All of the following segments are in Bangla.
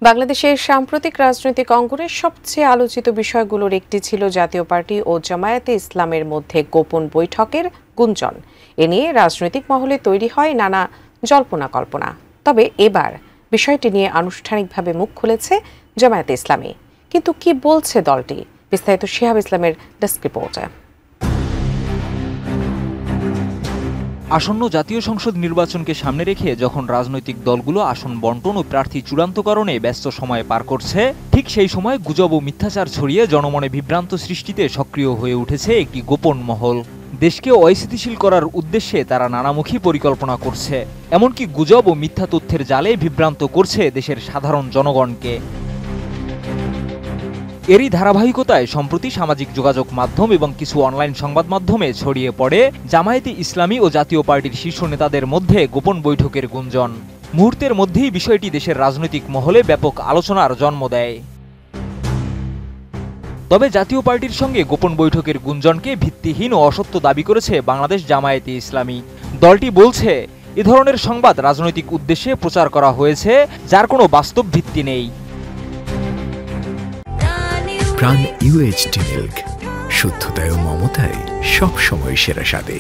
বাংলাদেশের সাম্প্রতিক রাজনৈতিক অঙ্গনের সবচেয়ে আলোচিত বিষয়গুলোর একটি ছিল জাতীয় পার্টি ও জামায়াতে ইসলামের মধ্যে গোপন বৈঠকের গুঞ্জন। এ নিয়ে রাজনৈতিক মহলে তৈরি হয় নানা জল্পনা কল্পনা। তবে এবার বিষয়টি নিয়ে আনুষ্ঠানিকভাবে মুখ খুলেছে জামায়াতে ইসলামী। কিন্তু কি বলছে দলটি? বিস্তারিত শিহাব ইসলামের ডেস্ক রিপোর্টে। আসন্ন জাতীয় সংসদ নির্বাচনকে সামনে রেখে যখন রাজনৈতিক দলগুলো আসন বন্টন ও প্রার্থী চূড়ান্তকরণে ব্যস্ত সময় পার করছে, ঠিক সেই সময় গুজব ও মিথ্যাচার ছড়িয়ে জনমনে বিভ্রান্ত সৃষ্টিতে সক্রিয় হয়ে উঠেছে একটি গোপন মহল। দেশকে অস্থিতিশীল করার উদ্দেশ্যে তারা নানামুখী পরিকল্পনা করছে, এমনকি গুজব ও মিথ্যা তথ্যের জালে বিভ্রান্ত করছে দেশের সাধারণ জনগণকে। এরই ধারাবাহিকতায় সম্প্রতি সামাজিক যোগাযোগ মাধ্যম এবং কিছু অনলাইন সংবাদ মাধ্যমে ছড়িয়ে পড়ে জামায়াতে ইসলামী ও জাতীয় পার্টির শীর্ষ নেতাদের মধ্যে গোপন বৈঠকের গুঞ্জন। মুহূর্তের মধ্যেই বিষয়টি দেশের রাজনৈতিক মহলে ব্যাপক আলোচনার জন্ম দেয়। তবে জাতীয় পার্টির সঙ্গে গোপন বৈঠকের গুঞ্জনকে ভিত্তিহীন ও অসত্য দাবি করেছে বাংলাদেশ জামায়াতে ইসলামী। দলটি বলছে, এ ধরনের সংবাদ রাজনৈতিক উদ্দেশ্যে প্রচার করা হয়েছে, যার কোনো বাস্তব ভিত্তি নেই। প্রাণ ইউএইচটি মিল্ক, শুদ্ধতায় ও মমতায় সবসময় সেরা স্বাদে।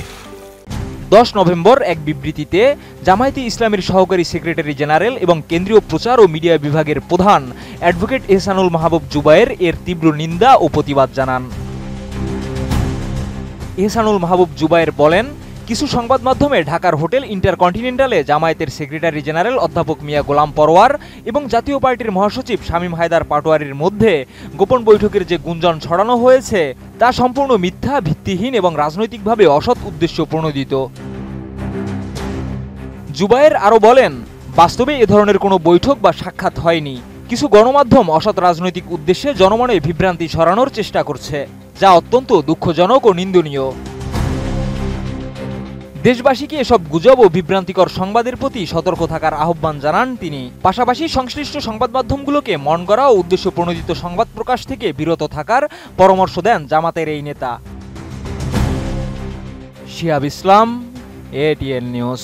10 নভেম্বর এক বিবৃতিতে জামায়াতে ইসলামীর সহকারী সেক্রেটারি জেনারেল এবং কেন্দ্রীয় প্রচার ও মিডিয়া বিভাগের প্রধান অ্যাডভোকেট এহসানুল মাহবুব জুবায়ের এর তীব্র নিন্দা ও প্রতিবাদ জানান। এহসানুল মাহবুব জুবায়ের বলেন, কিছু সংবাদ মাধ্যমে ঢাকার হোটেল ইন্টারকন্টিনেন্টালে জামায়াতের সেক্রেটারি জেনারেল অধ্যাপক মিয়া গোলাম পরোয়ার এবং জাতীয় পার্টির মহাসচিব শামীম হায়দার পাটোয়ারির মধ্যে গোপন বৈঠকের যে গুঞ্জন ছড়ানো হয়েছে তা সম্পূর্ণ মিথ্যা, ভিত্তিহীন এবং রাজনৈতিকভাবে অসৎ উদ্দেশ্য প্রণোদিত। জুবায়ের আরও বলেন, বাস্তবে এ ধরনের কোনো বৈঠক বা সাক্ষাৎ হয়নি। কিছু গণমাধ্যম অসৎ রাজনৈতিক উদ্দেশ্যে জনমনে বিভ্রান্তি ছড়ানোর চেষ্টা করছে, যা অত্যন্ত দুঃখজনক ও নিন্দনীয়। দেশবাসীকে এসব গুজব ও বিভ্রান্তিকর সংবাদের প্রতি সতর্ক থাকার আহ্বান জানান তিনি। পাশাপাশি সংশ্লিষ্ট সংবাদ মাধ্যমগুলোকে মন গড়া ও উদ্দেশ্য প্রণোদিত সংবাদ প্রকাশ থেকে বিরত থাকার পরামর্শ দেন জামাতের এই নেতা। শিহাব ইসলাম, এটিএন নিউজ।